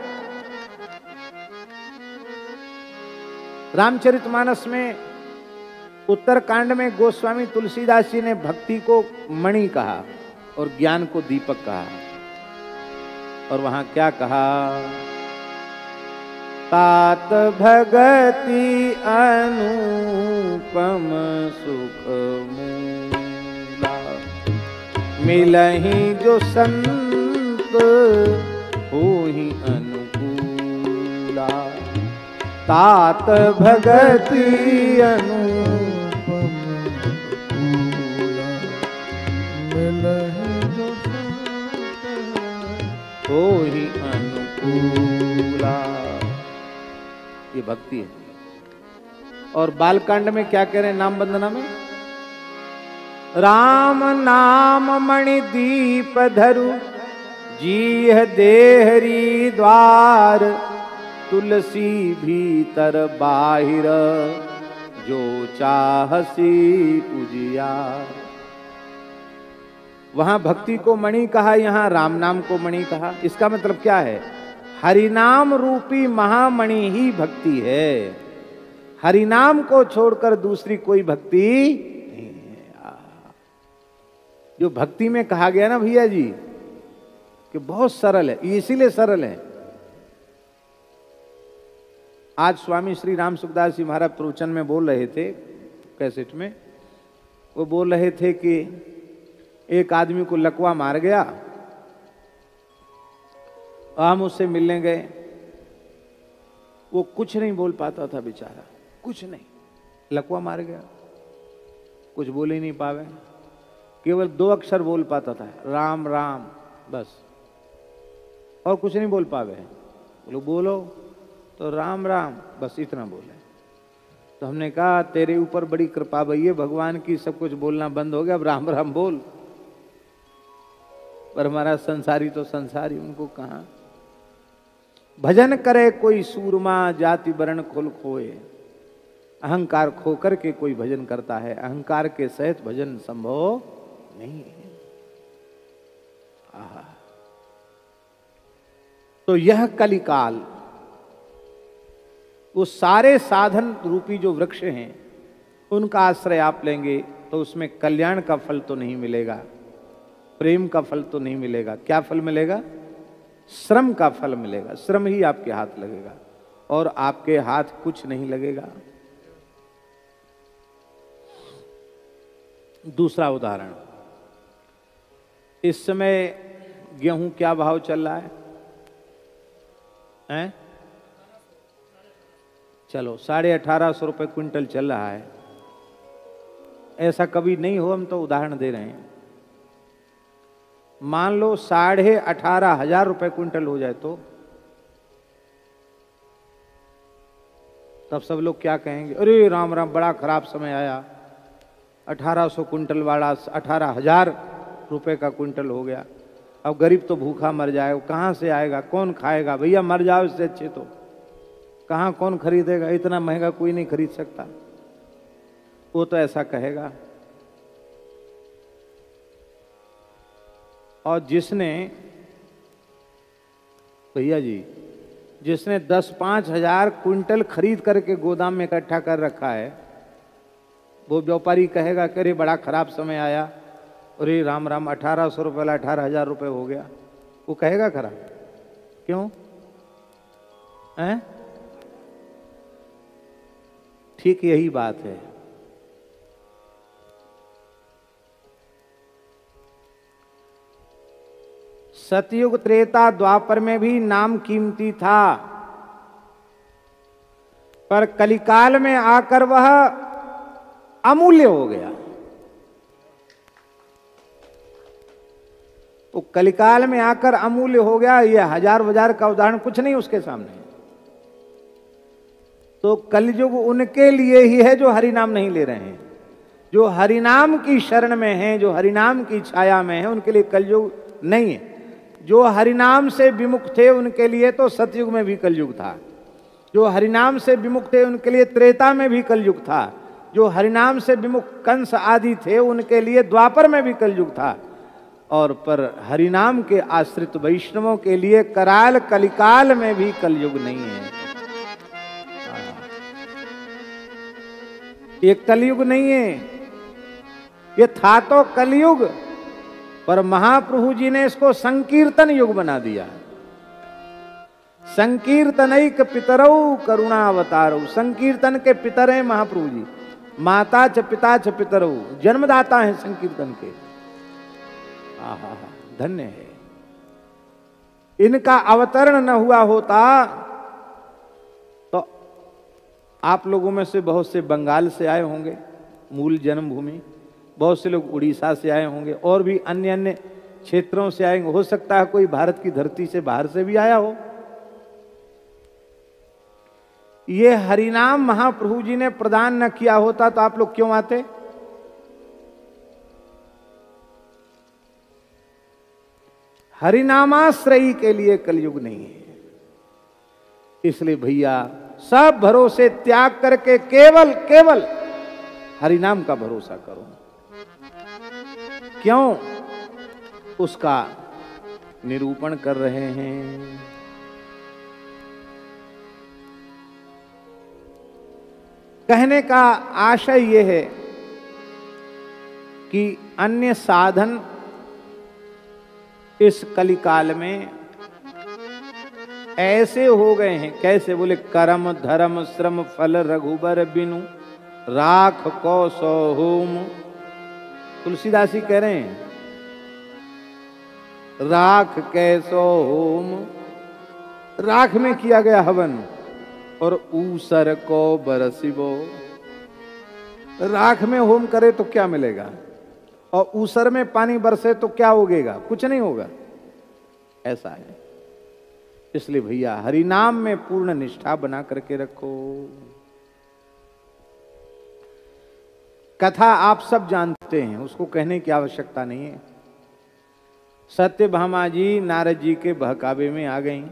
रामचरितमानस में उत्तरकांड में गोस्वामी तुलसीदास जी ने भक्ति को मणि कहा और ज्ञान को दीपक कहा। और वहां क्या कहा? तात भगति अनुपम सुख मूला, मिलहि जो संत होहि अनुकूला। तात भगति अनुपम मिलहि जो होहि अनुकूला। ये भक्ति है। और बालकांड में क्या कह रहे हैं? नाम वंदना में, राम नाम मणि दीप धरु जीह देहरी द्वार, तुलसी भीतर बाहिर, जो चाहसी उजियार। वहां भक्ति को मणि कहा, यहां राम नाम को मणि कहा। इसका मतलब क्या है? हरिनाम रूपी महामणि ही भक्ति है। हरिनाम को छोड़कर दूसरी कोई भक्ति नहीं है। जो भक्ति में कहा गया ना भैया जी कि बहुत सरल है, इसीलिए सरल है। आज स्वामी श्री राम सुखदास जी महाराज प्रवचन में बोल रहे थे, कैसेट में वो बोल रहे थे कि एक आदमी को लकवा मार गया, हम उससे मिलने गए, वो कुछ नहीं बोल पाता था बेचारा, कुछ नहीं, लकवा मार गया, कुछ बोल ही नहीं पावे, केवल 2 अक्षर बोल पाता था, राम राम, बस, और कुछ नहीं बोल पावे। बोलो बोलो तो राम राम, बस इतना बोले। तो हमने कहा तेरे ऊपर बड़ी कृपा भैया भगवान की, सब कुछ बोलना बंद हो गया, अब राम राम बोल। पर हमारा संसारी तो संसारी, उनको कहाँ। भजन करे कोई सूरमा, जाति वर्ण कुल खोए। अहंकार खो करके कोई भजन करता है, अहंकार के सहित भजन संभव नहीं है। तो यह कलिकाल, वो सारे साधन रूपी जो वृक्ष हैं उनका आश्रय आप लेंगे तो उसमें कल्याण का फल तो नहीं मिलेगा, प्रेम का फल तो नहीं मिलेगा। क्या फल मिलेगा? श्रम का फल मिलेगा। श्रम ही आपके हाथ लगेगा और आपके हाथ कुछ नहीं लगेगा। दूसरा उदाहरण, इस समय गेहूं क्या भाव चल रहा है? हैं? चलो 1850 रुपए क्विंटल चल रहा है। ऐसा कभी नहीं हो, हम तो उदाहरण दे रहे हैं। मान लो 18,500 रुपए क्विंटल हो जाए तो तब सब लोग क्या कहेंगे? अरे राम राम, बड़ा खराब समय आया, 1800 क्विंटल वाला 18,000 रुपए का क्विंटल हो गया। अब गरीब तो भूखा मर जाएगा, कहाँ से आएगा, कौन खाएगा? भैया मर जाओ इससे अच्छे तो। कहाँ कौन खरीदेगा? इतना महंगा कोई नहीं खरीद सकता। वो तो ऐसा कहेगा। और जिसने, भैया जी, जिसने 10-5 हजार क्विंटल खरीद करके गोदाम में इकट्ठा कर रखा है, वो व्यापारी कहेगा कि अरे बड़ा खराब समय आया, अरे राम राम, 1800 रुपये वाला 18,000 रुपये हो गया। वो कहेगा खराब? क्यों? हैं? ठीक यही बात है। सतयुग त्रेता द्वापर में भी नाम कीमती था, पर कलिकाल में आकर वह अमूल्य हो गया। तो कलिकाल में आकर अमूल्य हो गया, यह 1000 का उदाहरण कुछ नहीं उसके सामने। तो कलयुग उनके लिए ही है जो हरिनाम नहीं ले रहे हैं। जो हरिनाम की शरण में हैं, जो हरिनाम की छाया में हैं, उनके लिए कलयुग नहीं है। जो हरिनाम से विमुख थे उनके लिए तो सतयुग में भी कलयुग था। जो हरिनाम से विमुख थे उनके लिए त्रेता में भी कलयुग था। जो हरिनाम से विमुख कंस आदि थे उनके लिए द्वापर में भी कलयुग था। और पर हरिनाम के आश्रित वैष्णवों के लिए कराल कलिकाल में भी कलयुग नहीं है। ये कलयुग नहीं है, ये था तो कलयुग, पर महाप्रभु जी ने इसको संकीर्तन युग बना दिया। संकीर्तनैक पितरौ करुणावतारौ। संकीर्तन के पितर हैं महाप्रभु जी, माता च पिता च पितरौ, जन्मदाता है संकीर्तन के। आहा, धन्य है। इनका अवतरण न हुआ होता तो आप लोगों में से बहुत से बंगाल से आए होंगे, मूल जन्मभूमि, बहुत से लोग उड़ीसा से आए होंगे और भी अन्य अन्य क्षेत्रों से आएंगे। हो सकता है कोई भारत की धरती से बाहर से भी आया हो। ये हरिनाम महाप्रभु जी ने प्रदान न किया होता तो आप लोग क्यों आते? हरिनामाश्रयी के लिए कलयुग नहीं है। इसलिए भैया सब भरोसे त्याग करके केवल केवल हरि नाम का भरोसा करो। क्यों? उसका निरूपण कर रहे हैं। कहने का आशय यह है कि अन्य साधन इस कलिकाल में ऐसे हो गए हैं। कैसे? बोले कर्म धर्म श्रम फल रघुबर बिनु राख को सो होम। तुलसीदास जी कह रहे हैं राख कैसो होम। राख में किया गया हवन और ऊसर को बरसिबो। राख में होम करे तो क्या मिलेगा, और ऊसर में पानी बरसे तो क्या उगेगा? कुछ नहीं होगा। ऐसा है। इसलिए भैया हरि नाम में पूर्ण निष्ठा बना करके रखो। कथा आप सब जानते हैं, उसको कहने की आवश्यकता नहीं है। सत्यभामा जी नारद जी के बहकावे में आ गईं।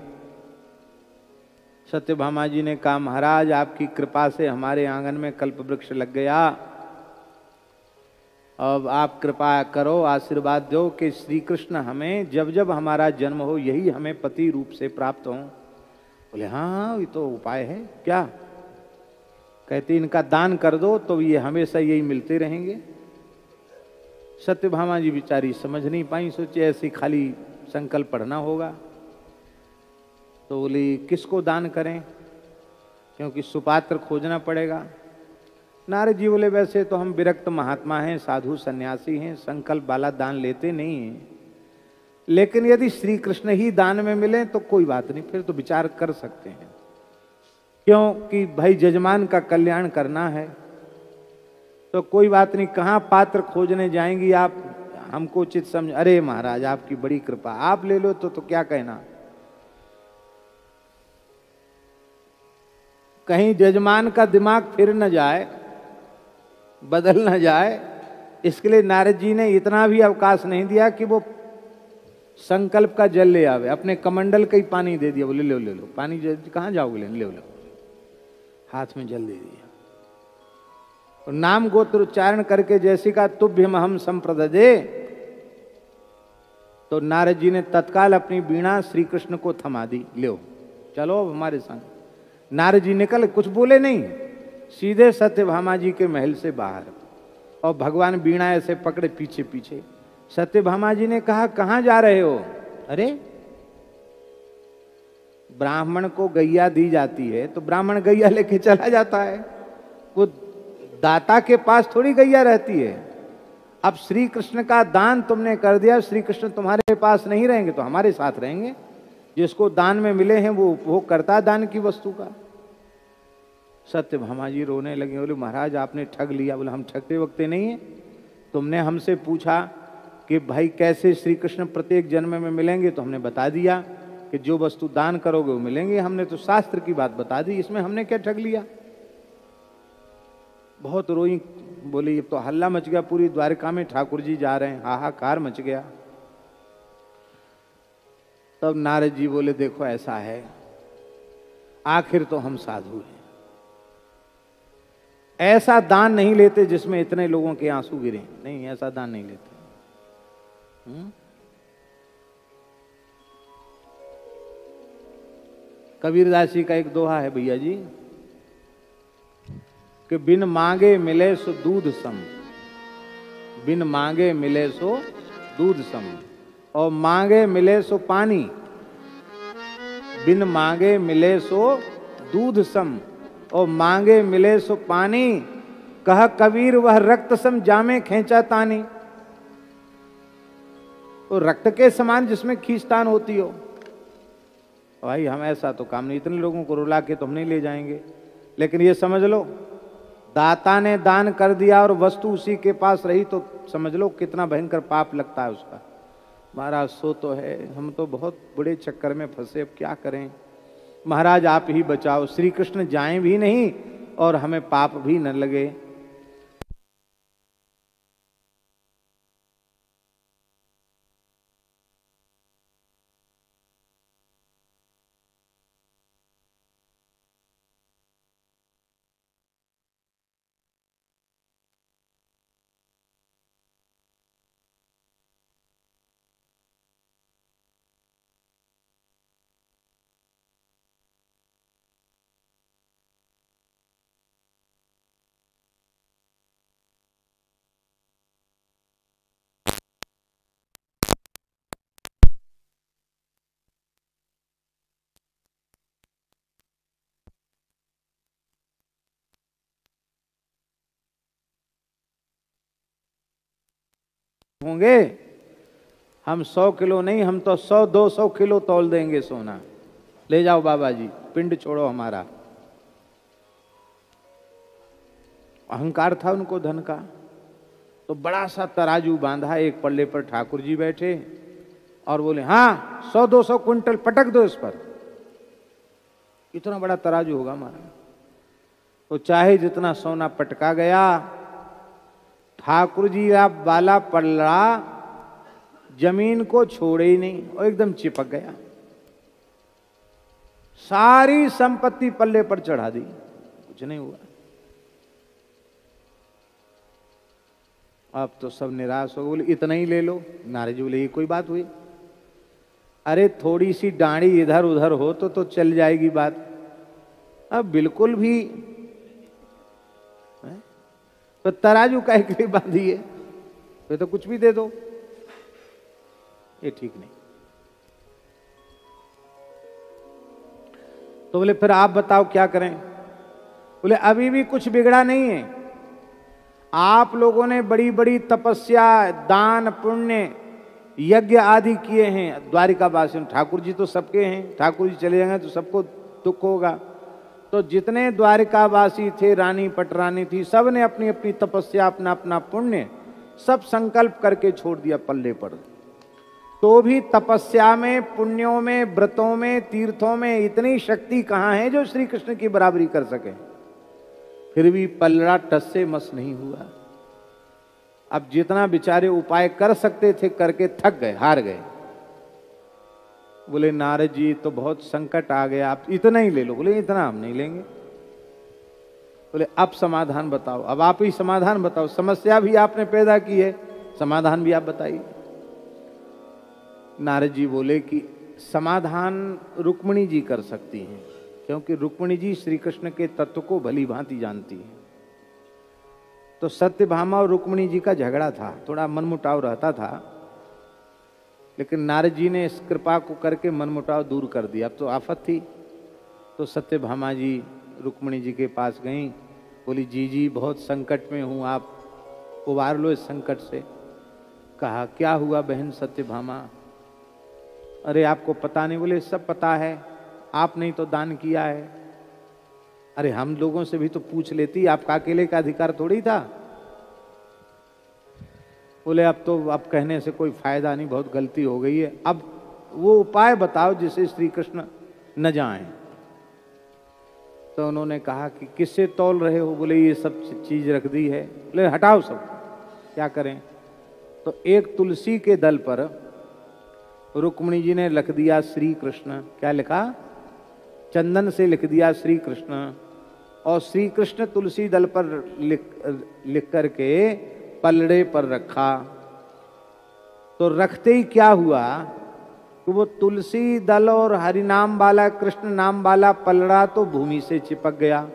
सत्यभामा जी ने कहा महाराज आपकी कृपा से हमारे आंगन में कल्प वृक्ष लग गया। अब आप कृपा करो, आशीर्वाद दो कि श्री कृष्ण हमें जब जब हमारा जन्म हो यही हमें पति रूप से प्राप्त हो। बोले हाँ ये तो उपाय है। क्या? कहते इनका दान कर दो तो ये हमेशा यही मिलते रहेंगे। सत्यभामा जी बेचारी समझ नहीं पाई, सोचे ऐसे खाली संकल्प पढ़ना होगा। तो बोली किसको दान करें, क्योंकि सुपात्र खोजना पड़ेगा। नारद जी बोले वैसे तो हम विरक्त महात्मा हैं, साधु सन्यासी हैं, संकल्प वाला दान लेते नहीं हैं, लेकिन यदि श्री कृष्ण ही दान में मिले तो कोई बात नहीं, फिर तो विचार कर सकते हैं। क्योंकि भाई जजमान का कल्याण करना है तो कोई बात नहीं। कहाँ पात्र खोजने जाएंगी आप, हमको उचित समझ। अरे महाराज आपकी बड़ी कृपा, आप ले लो तो क्या कहना। कहीं जजमान का दिमाग फिर न जाए, बदल न जाए, इसके लिए नारद जी ने इतना भी अवकाश नहीं दिया कि वो संकल्प का जल ले आवे। अपने कमंडल का ही पानी दे दिया। बोले ले लो पानी, कहाँ जाओगे ले लो। हाथ में जल दे दिया और नाम गोत्र उच्चारण करके जैसे का तुभ्यम हम संप्रददे, तो नारद जी ने तत्काल अपनी बीणा श्री कृष्ण को थमा दी। लो चलो हमारे संग। नारद जी निकल, कुछ बोले नहीं, सीधे सत्यभामा जी के महल से बाहर, और भगवान बीणा ऐसे पकड़े पीछे पीछे। सत्यभामा जी ने कहा कहां जा रहे हो? अरे ब्राह्मण को गैया दी जाती है तो ब्राह्मण गैया लेके चला जाता है, वो दाता के पास थोड़ी गैया रहती है। अब श्री कृष्ण का दान तुमने कर दिया, श्री कृष्ण तुम्हारे पास नहीं रहेंगे तो हमारे साथ रहेंगे। जिसको दान में मिले हैं वो उपभोग करता है दान की वस्तु का। सत्यभामा जी रोने लगे। बोले महाराज आपने ठग लिया। बोले हम ठगते वक्ते नहीं है, तुमने हमसे पूछा कि भाई कैसे श्री कृष्ण प्रत्येक जन्म में मिलेंगे, तो हमने बता दिया कि जो वस्तु दान करोगे वो मिलेंगे। हमने तो शास्त्र की बात बता दी, इसमें हमने क्या ठग लिया। बहुत रोई। बोले ये तो हल्ला मच गया पूरी द्वारका में, ठाकुर जी जा रहे हैं, हाहाकार मच गया। तब नारद जी बोले देखो ऐसा है, आखिर तो हम साधु हैं, ऐसा दान नहीं लेते जिसमें इतने लोगों के आंसू गिरे। नहीं, ऐसा दान नहीं लेते। कबीरदास जी का एक दोहा है भैया जी कि बिन मांगे मिले सो दूध सम, बिन मांगे मिले सो दूध सम, और मांगे मिले सो पानी। बिन मांगे मिले सो दूध सम, और मांगे मिले सो पानी। कह कबीर वह रक्त सम जामे खींचा तानी। तो रक्त के समान जिसमें खींचतान होती हो। भाई हम ऐसा तो काम नहीं, इतने लोगों को रुला के तो हम नहीं ले जाएंगे, लेकिन ये समझ लो दाता ने दान कर दिया और वस्तु उसी के पास रही तो समझ लो कितना भयंकर पाप लगता है उसका। महाराज सो तो है, हम तो बहुत बड़े चक्कर में फंसे, अब क्या करें। महाराज आप ही बचाओ, श्री कृष्ण जाएं भी नहीं और हमें पाप भी न लगे। होंगे, हम 100 किलो नहीं, हम तो 100-200 किलो तौल देंगे सोना। ले जाओ बाबा जी, पिंड छोड़ो हमारा। अहंकार था उनको धन का। तो बड़ा सा तराजू बांधा, एक पल्ले पर ठाकुर जी बैठे और बोले, हाँ 100-200 क्विंटल पटक दो इस पर, इतना बड़ा तराजू होगा हमारा। तो चाहे जितना सोना पटका गया, ठाकुर जी आप वाला पल्ला जमीन को छोड़े ही नहीं और एकदम चिपक गया। सारी संपत्ति पल्ले पर चढ़ा दी, कुछ नहीं हुआ। अब तो सब निराश हो गए, बोले इतना ही ले लो। नारद जी बोले ये कोई बात हुई? अरे थोड़ी सी डांडी इधर उधर हो तो चल जाएगी बात, अब बिल्कुल भी है? तो तराजू काहे के लिए बांधी है? तो कुछ भी दे दो, ये ठीक नहीं। तो बोले फिर आप बताओ क्या करें? बोले अभी भी कुछ बिगड़ा नहीं है। आप लोगों ने बड़ी बड़ी तपस्या, दान, पुण्य, यज्ञ आदि किए हैं द्वारिका वासियों। ठाकुर जी तो सबके हैं, ठाकुर जी चले जाएंगे तो सबको दुख होगा। तो जितने द्वारिकावासी थे, रानी पटरानी थी, सब ने अपनी अपनी तपस्या, अपना अपना पुण्य सब संकल्प करके छोड़ दिया पल्ले पर। तो भी तपस्या में, पुण्यों में, व्रतों में, तीर्थों में इतनी शक्ति कहाँ है जो श्री कृष्ण की बराबरी कर सके? फिर भी पल्ला टस से मस नहीं हुआ। अब जितना बेचारे उपाय कर सकते थे करके थक गए, हार गए। बोले नारद जी तो बहुत संकट आ गया, आप इतना ही ले लो। बोले इतना हम नहीं लेंगे। बोले अब समाधान बताओ, अब आप ही समाधान बताओ, समस्या भी आपने पैदा की है, समाधान भी आप बताइए। नारद जी बोले कि समाधान रुक्मिणी जी कर सकती हैं, क्योंकि रुक्मिणी जी श्री कृष्ण के तत्व को भली भांति जानती हैं। तो सत्यभामा और रुक्मिणी जी का झगड़ा था, थोड़ा मनमुटाव रहता था, लेकिन नारद जी ने इस कृपा को करके मनमुटाव दूर कर दिया। अब तो आफत थी। तो सत्यभामा जी रुक्मिणी जी के पास गईं, बोली जी जी बहुत संकट में हूँ, आप उबार लो इस संकट से। कहा क्या हुआ बहन सत्यभामा? अरे आपको पता नहीं? बोले सब पता है, आपने ही तो दान किया है। अरे हम लोगों से भी तो पूछ लेती, आपका अकेले का अधिकार थोड़ी था। बोले अब तो अब कहने से कोई फायदा नहीं, बहुत गलती हो गई है, अब वो उपाय बताओ जिससे श्री कृष्ण न जाएं। तो उन्होंने कहा कि किससे तौल रहे हो? बोले ये सब चीज रख दी है। बोले हटाओ सब, क्या करें? तो एक तुलसी के दल पर रुक्मिणी जी ने लिख दिया श्री कृष्ण। क्या लिखा? चंदन से लिख दिया श्री कृष्ण, और श्री कृष्ण तुलसी दल पर लिख करके पलड़े पर रखा। तो रखते ही क्या हुआ कि वो तुलसी दल और हरि नाम वाला, कृष्ण नाम वाला पलड़ा तो भूमि से चिपक गया।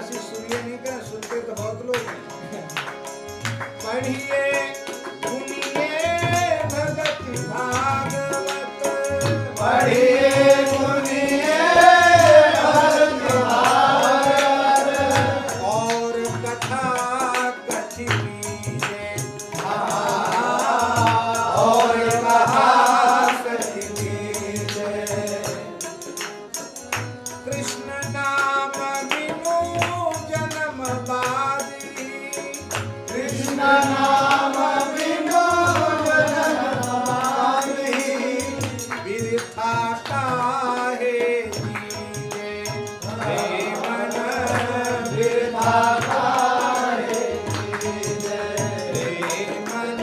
आशीष सुनिए नहीं करें, सुनते तो बहुत लोग हैं। पढ़िए सुनिए भगति भागवत, पढ़िए सुनिए भगति भागवत, और कथा कथी कीजिए, और कहा कथी कीजिए। कृष्ण नाम बिनु जन्म बादी, कृष्ण नाम बिनु जन्म बादी, बिरथा काहे जीवे, हे मन बिरथा काहे जीवे, हे मन।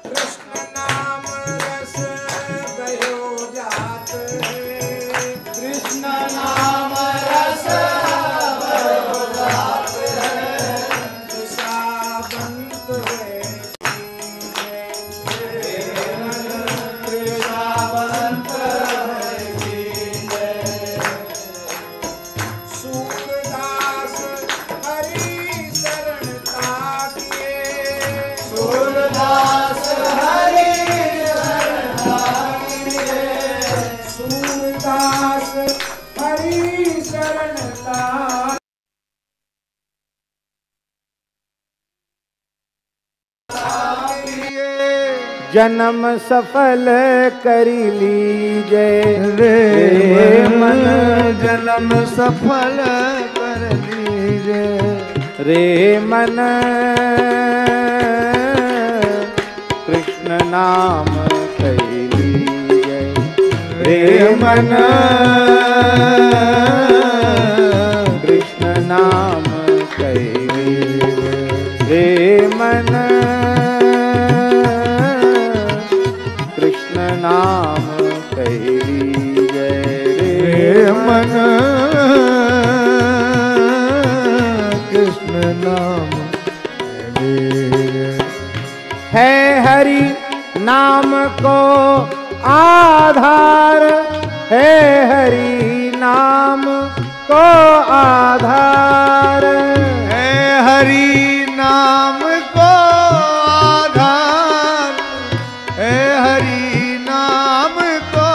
कृष्ण नाम रस गयो जात है, कृष्ण नाम रस गयो जात है, कृषावंत है कृषावंत है। सूरदास हरि शरण ताकिए, सूरदास हरि शरण ताकिए, सूरदास हरि शरण ताकिए। जन्म सफल करी लीजे, रे मन जन्म सफल कर लीजे, रे मन कृष्ण नाम कही लीजे, रे मन कृष्ण नाम कही लीजे, रे मन कृष्ण नाम कही लीजे, रे मन कृष्ण नाम लीजे। है हरि नाम को आधार, है हरि नाम को आधार, है हरि नाम को आधार, है हरि नाम को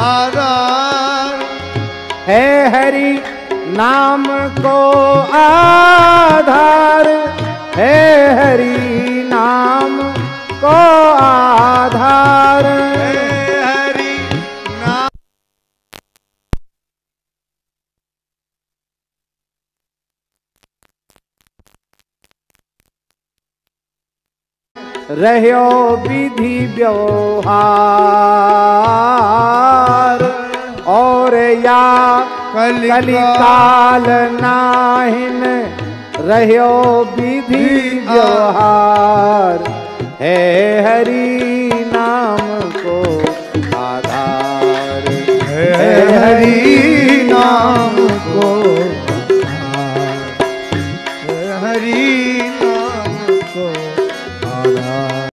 आधार, है हरि नाम को आधार, है हरि नाम को आधार। है हरि नाम रह्यो विधि व्यवहार, और या कलिकाल नाहिन रह्यो विधि व्यवहार, है हरि नाम को आधार, है हरि